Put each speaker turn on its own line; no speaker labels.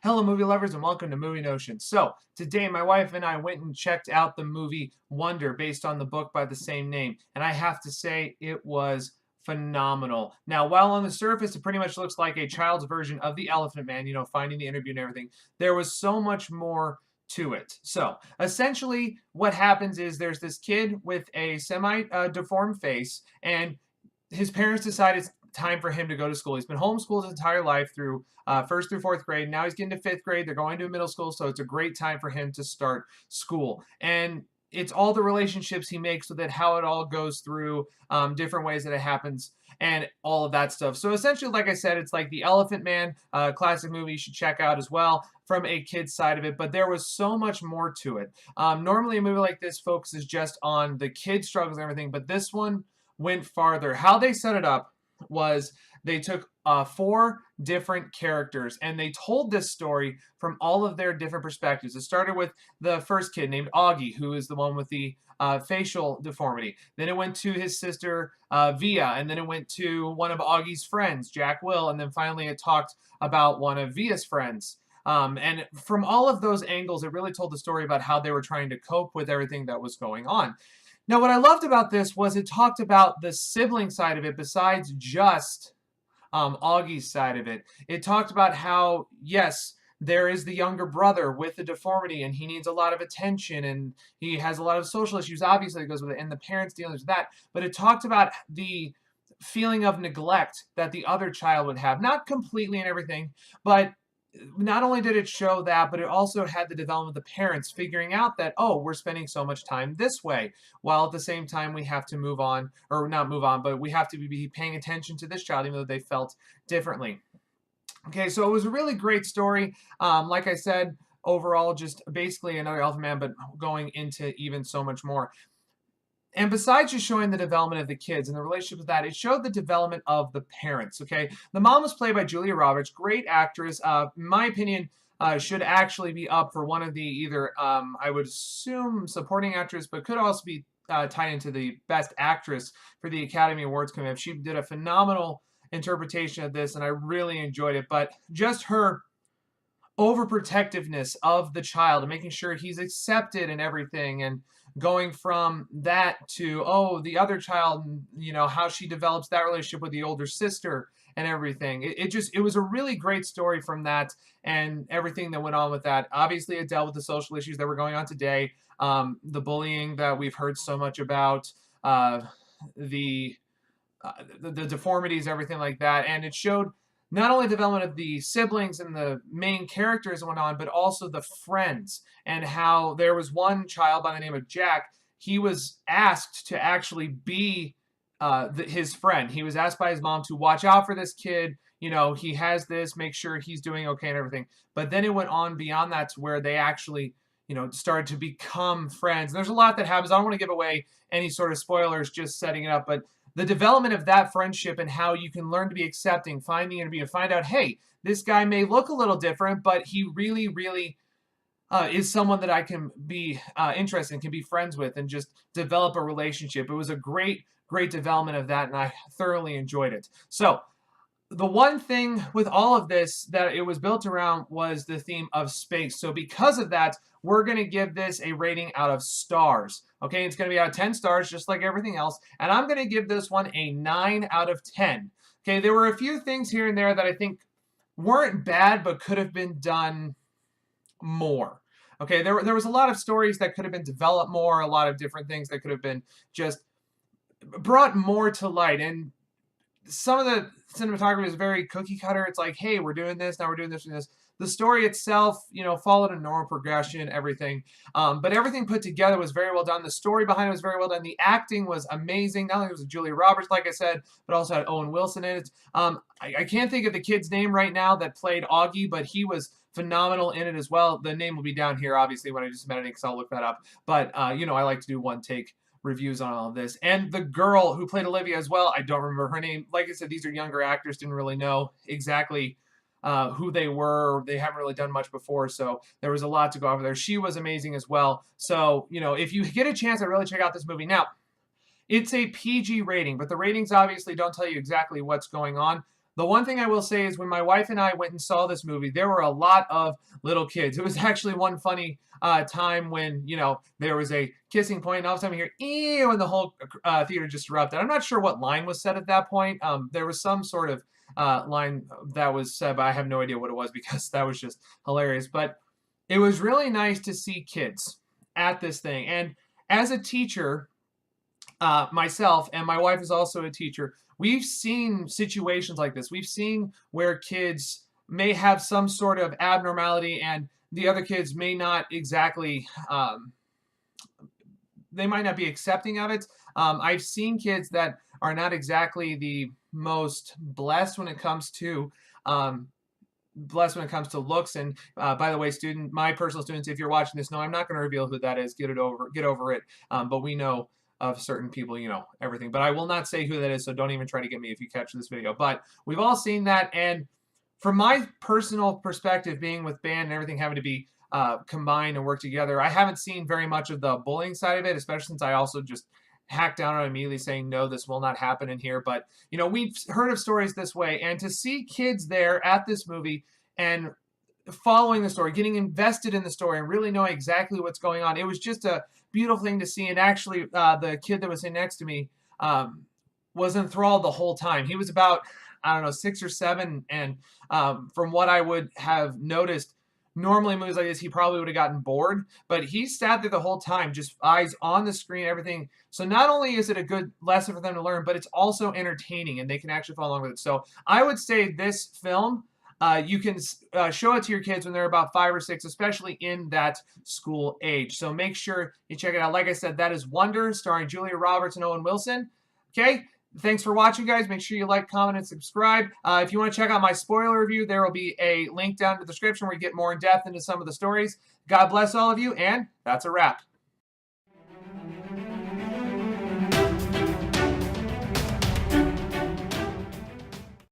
Hello, movie lovers, and welcome to Movie Notion. So, today my wife and I went and checked out the movie Wonder based on the book by the same name, and I have to say it was phenomenal. Now, while on the surface it pretty much looks like a child's version of The Elephant Man, finding the interview and everything, there was so much more to it. So, essentially, what happens is there's this kid with a semi deformed face, and his parents decide it's time for him to go to school. He's been homeschooled his entire life through first through fourth grade. Now he's getting to fifth grade. They're going to middle school, so it's a great time for him to start school. And it's all the relationships he makes with it, how it all goes through, different ways that it happens, and all of that stuff. So essentially, like I said, it's like The Elephant Man, classic movie you should check out as well from a kid's side of it. But there was so much more to it. Normally, a movie like this focuses just on the kid struggles and everything, but this one went farther. How they set it up was they took four different characters and they told this story from all of their different perspectives. It started with the first kid named Augie, who is the one with the facial deformity. Then it went to his sister Via, and then it went to one of Augie's friends, Jack Will, and then finally it talked about one of Via's friends. And from all of those angles, it really told the story about how they were trying to cope with everything that was going on. Now, what I loved about this was it talked about the sibling side of it besides just Augie's side of it. It talked about how, yes, there is the younger brother with the deformity and he needs a lot of attention and he has a lot of social issues, obviously, that goes with it, and the parents dealing with that. But it talked about the feeling of neglect that the other child would have. Not completely and everything, but not only did it show that, but it also had the development of the parents figuring out that, oh, we're spending so much time this way, while at the same time we have to move on, or not move on, but we have to be paying attention to this child, even though they felt differently. Okay, so it was a really great story. Like I said, overall, just basically another Elephant Man, but going into even so much more. And besides just showing the development of the kids and the relationship with that, it showed the development of the parents, okay? The mom was played by Julia Roberts, great actress. In my opinion, should actually be up for one of the either, I would assume, supporting actress, but could also be tied into the best actress for the Academy Awards coming up. She did a phenomenal interpretation of this, and I really enjoyed it. But just her overprotectiveness of the child and making sure he's accepted and everything, and going from that to, oh, the other child, how she develops that relationship with the older sister and everything. It was a really great story from that and everything that went on with that. Obviously, it dealt with the social issues that were going on today, the bullying that we've heard so much about, the deformities, everything like that, and it showed not only the development of the siblings and the main characters and whatnot, but also the friends, and how there was one child by the name of Jack. He was asked to actually be his friend. He was asked by his mom to watch out for this kid. He has this, make sure he's doing okay and everything. But then it went on beyond that to where they actually, started to become friends. And there's a lot that happens. I don't want to give away any sort of spoilers, just setting it up, but the development of that friendship and how you can learn to be accepting, find the interview, and find out, hey, this guy may look a little different, but he really, really is someone that I can be interested in, can be friends with, and just develop a relationship. It was a great, great development of that, and I thoroughly enjoyed it. So, the one thing with all of this that it was built around was the theme of space. So because of that, we're going to give this a rating out of stars. Okay, it's going to be out of 10 stars, just like everything else. And I'm going to give this one a 9 out of 10. Okay, there were a few things here and there that I think weren't bad, but could have been done more. Okay, there was a lot of stories that could have been developed more, a lot of different things that could have been just brought more to light. And some of the cinematography is very cookie cutter. It's like, hey, we're doing this, now we're doing this and this. The story itself, followed a normal progression, everything. But everything put together was very well done. The story behind it was very well done. The acting was amazing. Not only was it Julia Roberts, like I said, but also had Owen Wilson in it. I can't think of the kid's name right now that played Augie, but he was phenomenal in it as well. The name will be down here, obviously, when I just mentioned it, because I'll look that up. But, I like to do one take reviews on all of this. And the girl who played Olivia as well, I don't remember her name. Like I said, these are younger actors, didn't really know exactly who they were. They haven't really done much before, so there was a lot to go over there. She was amazing as well. So, if you get a chance, I really check out this movie. Now, it's a PG rating, but the ratings obviously don't tell you exactly what's going on. The one thing I will say is when my wife and I went and saw this movie, there were a lot of little kids. It was actually one funny time when, there was a kissing point, and all of a sudden you hear, ew, and the whole theater just erupted. I'm not sure what line was said at that point. There was some sort of line that was said, but I have no idea what it was because that was just hilarious. But it was really nice to see kids at this thing. And as a teacher, myself, and my wife is also a teacher, we've seen situations like this. We've seen where kids may have some sort of abnormality and the other kids may not exactly, they might not be accepting of it. I've seen kids that are not exactly the most blessed when it comes to looks. And by the way, my personal students, if you're watching this, no, I'm not going to reveal who that is. Get over it. But we know of certain people, everything. But I will not say who that is, so don't even try to get me if you catch this video. But we've all seen that, and from my personal perspective, being with band and everything having to be combined and work together, I haven't seen very much of the bullying side of it, especially since I also just hacked down on it immediately saying, no, this will not happen in here. But, we've heard of stories this way, and to see kids there at this movie and following the story, getting invested in the story, and really knowing exactly what's going on, it was just a beautiful thing to see. And actually, the kid that was sitting next to me was enthralled the whole time. He was about, I don't know, 6 or 7, and from what I would have noticed, normally in movies like this, he probably would have gotten bored, but he sat there the whole time, just eyes on the screen, everything. So not only is it a good lesson for them to learn, but it's also entertaining, and they can actually follow along with it. So I would say this film, you can show it to your kids when they're about 5 or 6, especially in that school age. So make sure you check it out. Like I said, that is Wonder, starring Julia Roberts and Owen Wilson. Okay? Thanks for watching, guys. Make sure you like, comment, and subscribe. If you want to check out my spoiler review, there will be a link down in the description where you get more in depth into some of the stories. God bless all of you, and that's a wrap.